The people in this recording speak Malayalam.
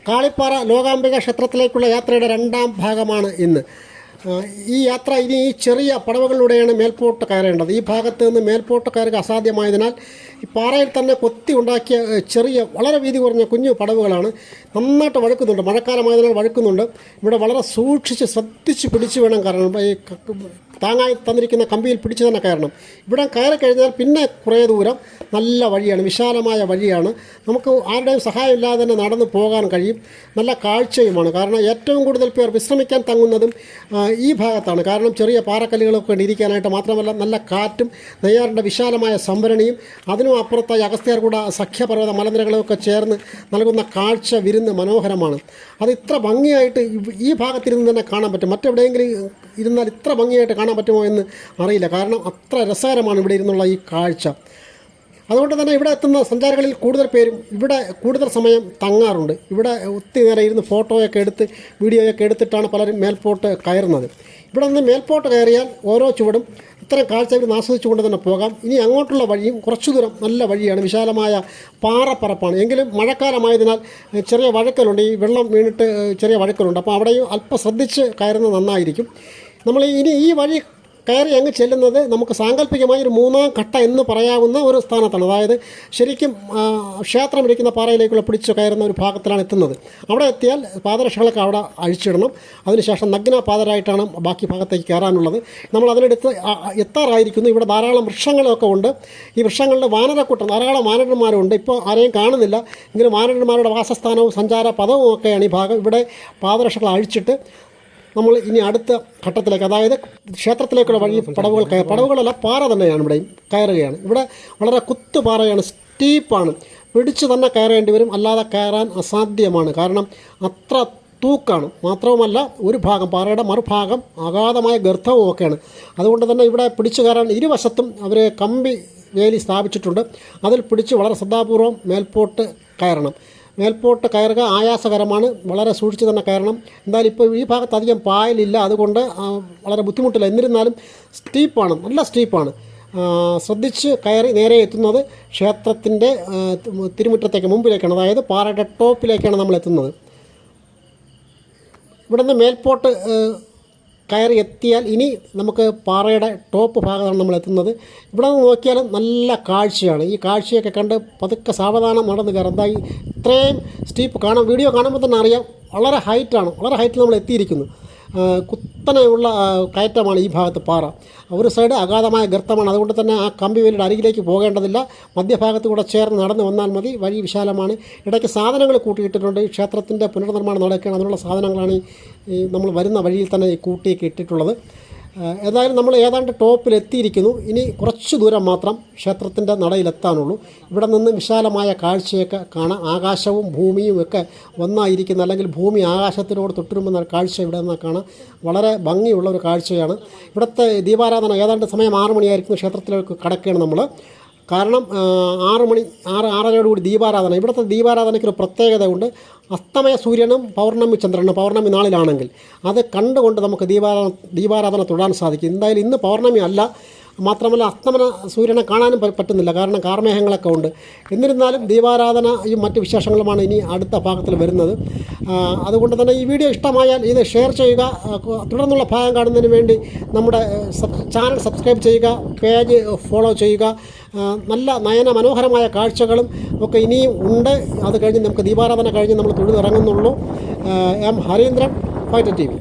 കാളിപ്പാറ ലോകാംബിക ക്ഷേത്രത്തിലേക്കുള്ള യാത്രയുടെ രണ്ടാം ഭാഗമാണ് ഇന്ന്. ഈ യാത്ര ഇനി ഈ ചെറിയ പടവുകളിലൂടെയാണ് മേൽപോട്ട് കയറേണ്ടത്. ഈ ഭാഗത്ത് നിന്ന് മേൽപോട്ട് കയറുക അസാധ്യമായതിനാൽ ഈ പാറയിൽ തന്നെ കൊത്തി ഉണ്ടാക്കിയ ചെറിയ വളരെ വീതി കുറഞ്ഞ കുഞ്ഞു പടവുകളാണ്. നന്നായിട്ട് വഴുക്കുന്നുണ്ട്, മഴക്കാലമായതിനാൽ വഴുക്കുന്നുണ്ട്. ഇവിടെ വളരെ സൂക്ഷിച്ച് ശ്രദ്ധിച്ച് പിടിച്ച് വേണം കയറണം. ഈ താങ്ങായി തന്നിരിക്കുന്ന കമ്പിയിൽ പിടിച്ച് തന്നെ കയറണം. ഇവിടെ കയറി കഴിഞ്ഞാൽ പിന്നെ കുറേ ദൂരം നല്ല വഴിയാണ്, വിശാലമായ വഴിയാണ്. നമുക്ക് ആരുടെയും സഹായമില്ലാതെ തന്നെ നടന്നു പോകാൻ കഴിയും. നല്ല കാഴ്ചയുമാണ്. കാരണം ഏറ്റവും കൂടുതൽ പേർ വിശ്രമിക്കാൻ തങ്ങുന്നതും ഈ ഭാഗത്താണ്. കാരണം ചെറിയ പാറക്കല്ലുകളൊക്കെ ഇരിക്കാനായിട്ട്, മാത്രമല്ല നല്ല കാറ്റും നെയ്യാറിൻ്റെ വിശാലമായ സംഭരണിയും അതിനും അപ്പുറത്തായി അഗസ്ത്യാർകൂട സഖ്യപർവ്വത മലനിരകളൊക്കെ ചേർന്ന് നൽകുന്ന കാഴ്ച വിരുന്ന് മനോഹരമാണ്. അത് ഇത്ര ഭംഗിയായിട്ട് ഈ ഭാഗത്തിരുന്ന് തന്നെ കാണാൻ പറ്റും. മറ്റെവിടെയെങ്കിലും ഇരുന്നാൽ ഇത്ര ഭംഗിയായിട്ട് കാണാൻ പറ്റുമോ എന്ന് അറിയില്ല. കാരണം അത്ര രസകരമാണ് ഇവിടെ ഇരുന്നുള്ള ഈ കാഴ്ച. അതുകൊണ്ട് തന്നെ ഇവിടെ എത്തുന്ന സഞ്ചാരികളിൽ കൂടുതൽ പേരും ഇവിടെ കൂടുതൽ സമയം തങ്ങാറുണ്ട്. ഇവിടെ ഒത്തിരി നേരം ഇരുന്ന് ഫോട്ടോയൊക്കെ എടുത്ത് വീഡിയോയൊക്കെ എടുത്തിട്ടാണ് പലരും മേൽപോട്ട് കയറുന്നത്. ഇവിടെ നിന്ന് മേൽപോട്ട് കയറിയാൽ ഓരോ ചുവടും ഇത്തരം കാഴ്ചകൾ ആസ്വദിച്ചുകൊണ്ട് തന്നെ പോകാം. ഇനി അങ്ങോട്ടുള്ള വഴിയും കുറച്ചു ദൂരം നല്ല വഴിയാണ്, വിശാലമായ പാറപ്പറപ്പാണ്. എങ്കിലും മഴക്കാലമായതിനാൽ ചെറിയ വഴുക്കലുണ്ട്, ഈ വെള്ളം വീണിട്ട് ചെറിയ വഴുക്കലുണ്ട്. അപ്പോൾ അവിടെയും അല്പം ശ്രദ്ധിച്ച് കയറുന്നത് നന്നായിരിക്കും. നമ്മൾ ഇനി ഈ വഴി കയറി അങ്ങ് ചെല്ലുന്നത് നമുക്ക് സാങ്കല്പികമായി ഒരു മൂന്നാം ഘട്ട എന്ന് പറയാവുന്ന ഒരു സ്ഥാനത്താണ്. അതായത് ശരിക്കും ക്ഷേത്രം ഇരിക്കുന്ന പാറയിലേക്കുള്ള പിടിച്ചു കയറുന്ന ഒരു ഭാഗത്തിലാണ് എത്തുന്നത്. അവിടെ എത്തിയാൽ പാദരക്ഷകളൊക്കെ അവിടെ അഴിച്ചിടണം. അതിനുശേഷം നഗ്ന പാദരായിട്ടാണ് ബാക്കി ഭാഗത്തേക്ക് കയറാനുള്ളത്. നമ്മൾ അതിനടുത്ത് എത്താറായിരിക്കുന്നു. ഇവിടെ ധാരാളം വൃക്ഷങ്ങളൊക്കെ ഉണ്ട്. ഈ വൃക്ഷങ്ങളുടെ വാനരക്കൂട്ടം, ധാരാളം വാനരന്മാരുണ്ട്. ഇപ്പോൾ ആരെയും കാണുന്നില്ല. എങ്കിലും വാനരന്മാരുടെ വാസസ്ഥാനവും സഞ്ചാര പദവും ഒക്കെയാണ് ഈ ഭാഗം. ഇവിടെ പാദരക്ഷകൾ അഴിച്ചിട്ട് നമ്മൾ ഇനി അടുത്ത ഘട്ടത്തിലേക്ക്, അതായത് ക്ഷേത്രത്തിലേക്കുള്ള വഴി പടവുകളല്ല പാറ തന്നെയാണ് ഇവിടെയും കയറുകയാണ്. ഇവിടെ വളരെ കുത്തുപാറയാണ്, സ്റ്റീപ്പാണ്. പിടിച്ച് തന്നെ കയറേണ്ടി വരും, അല്ലാതെ കയറാൻ അസാധ്യമാണ്. കാരണം അത്ര തൂക്കാണ്. മാത്രവുമല്ല ഒരു ഭാഗം പാറയുടെ മറുഭാഗം അഗാധമായ ഗർത്തവും ഒക്കെയാണ്. അതുകൊണ്ട് തന്നെ ഇവിടെ പിടിച്ചു കയറാൻ ഇരുവശത്തും അവർ കമ്പി വേലി സ്ഥാപിച്ചിട്ടുണ്ട്. അതിൽ പിടിച്ച് വളരെ ശ്രദ്ധാപൂർവം മേൽപോട്ട് കയറണം. മേൽപോട്ട് കയറുക ആയാസകരമാണ്, വളരെ സൂക്ഷിച്ച് തന്നെ കയറണം. എന്തായാലും ഇപ്പോൾ ഈ ഭാഗത്ത് അധികം പായലില്ല, അതുകൊണ്ട് വളരെ ബുദ്ധിമുട്ടില്ല. എന്നിരുന്നാലും സ്റ്റീപ്പാണ്, നല്ല സ്റ്റീപ്പാണ്. ശ്രദ്ധിച്ച് കയറി നേരെ എത്തുന്നത് ക്ഷേത്രത്തിൻ്റെ തിരുമുറ്റത്തേക്ക് മുമ്പിലേക്കാണ്, അതായത് പാറയുടെ ടോപ്പിലേക്കാണ് നമ്മൾ എത്തുന്നത്. ഇവിടെ നിന്ന് മേൽപോട്ട് കയറി എത്തിയാൽ ഇനി നമുക്ക് പാറയുടെ ടോപ്പ് ഭാഗത്താണ് നമ്മൾ എത്തുന്നത്. ഇവിടെ നിന്ന് നോക്കിയാൽ നല്ല കാഴ്ചയാണ്. ഈ കാഴ്ചയൊക്കെ കണ്ട് പതുക്കെ സാവധാനം നടന്ന് കയറാം. എന്താ ഇത്രയും സ്റ്റീപ്പ് കാണാം, വീഡിയോ കാണുമ്പോൾ തന്നെ അറിയാം. വളരെ ഹൈറ്റാണ്, വളരെ ഹൈറ്റിൽ നമ്മൾ എത്തിയിരിക്കുന്നു. കുത്തനെയുള്ള കയറ്റമാണ് ഈ ഭാഗത്ത് പാറ. ഒരു സൈഡ് അഗാധമായ ഗർത്തമാണ്. അതുകൊണ്ട് തന്നെ ആ കമ്പി വേലിയുടെ അരികിലേക്ക് പോകേണ്ടതില്ല. മധ്യഭാഗത്ത് കൂടെ ചേർന്ന് നടന്ന് വന്നാൽ മതി. വഴി വിശാലമാണ്. ഇടയ്ക്ക് സാധനങ്ങൾ കൂട്ടിയിട്ടിട്ടുണ്ട്. ഈ ക്ഷേത്രത്തിൻ്റെ പുനർനിർമ്മാണം നടക്കുകയാണ്. അതിനുള്ള സാധനങ്ങളാണ് ഈ നമ്മൾ വരുന്ന വഴിയിൽ തന്നെ ഈ കൂട്ടിയൊക്കെ ഇട്ടിട്ടുള്ളത്. ഏതായാലും നമ്മൾ ഏതാണ്ട് ടോപ്പിലെത്തിയിരിക്കുന്നു. ഇനി കുറച്ച് ദൂരം മാത്രം ക്ഷേത്രത്തിൻ്റെ നടയിലെത്താനുള്ളൂ. ഇവിടെ നിന്ന് വിശാലമായ കാഴ്ചയൊക്കെ കാണാം. ആകാശവും ഭൂമിയും ഒക്കെ ഒന്നായിരിക്കുന്ന, അല്ലെങ്കിൽ ഭൂമി ആകാശത്തിനോട് തൊട്ടുരുമ്പുന്ന കാഴ്ച ഇവിടെ നിന്ന് കാണാം. വളരെ ഭംഗിയുള്ള ഒരു കാഴ്ചയാണ്. ഇവിടുത്തെ ദീപാരാധന ഏതാണ്ട് സമയം 6 മണിയായിരിക്കുന്നു. ക്ഷേത്രത്തിലേക്ക് കടക്കുകയാണ് നമ്മൾ. കാരണം 6:30 ദീപാരാധന. ഇവിടുത്തെ ദീപാരാധനയ്ക്കൊരു പ്രത്യേകതയുണ്ട്. അസ്തമയ സൂര്യനും പൗർണമി ചന്ദ്രനും, പൗർണമി നാളിലാണെങ്കിൽ അത് കണ്ടുകൊണ്ട് നമുക്ക് ദീപാരാധന തുടരാൻ സാധിക്കും. എന്തായാലും ഇന്ന് പൗർണമി അല്ല, മാത്രമല്ല അസ്തമന സൂര്യനെ കാണാനും പറ്റുന്നില്ല, കാരണം കാർമേഘങ്ങളൊക്കെ ഉണ്ട്. എന്നിരുന്നാലും ദീപാരാധനയും മറ്റ് വിശേഷങ്ങളുമാണ് ഇനി അടുത്ത ഭാഗത്തിൽ വരുന്നത്. അതുകൊണ്ട് തന്നെ ഈ വീഡിയോ ഇഷ്ടമായാൽ ഇത് ഷെയർ ചെയ്യുക. തുടർന്നുള്ള ഭാഗം കാണുന്നതിന് വേണ്ടി നമ്മുടെ ചാനൽ സബ്സ്ക്രൈബ് ചെയ്യുക, പേജ് ഫോളോ ചെയ്യുക. നല്ല നയന മനോഹരമായ കാഴ്ചകളും ഒക്കെ ഇനിയും ഉണ്ട്. അത് കഴിഞ്ഞ് നമുക്ക് ദീപാരാധന കഴിഞ്ഞ് നമ്മൾ തൊഴുതിറങ്ങുന്നുള്ളൂ. M Harindran, fighter TV.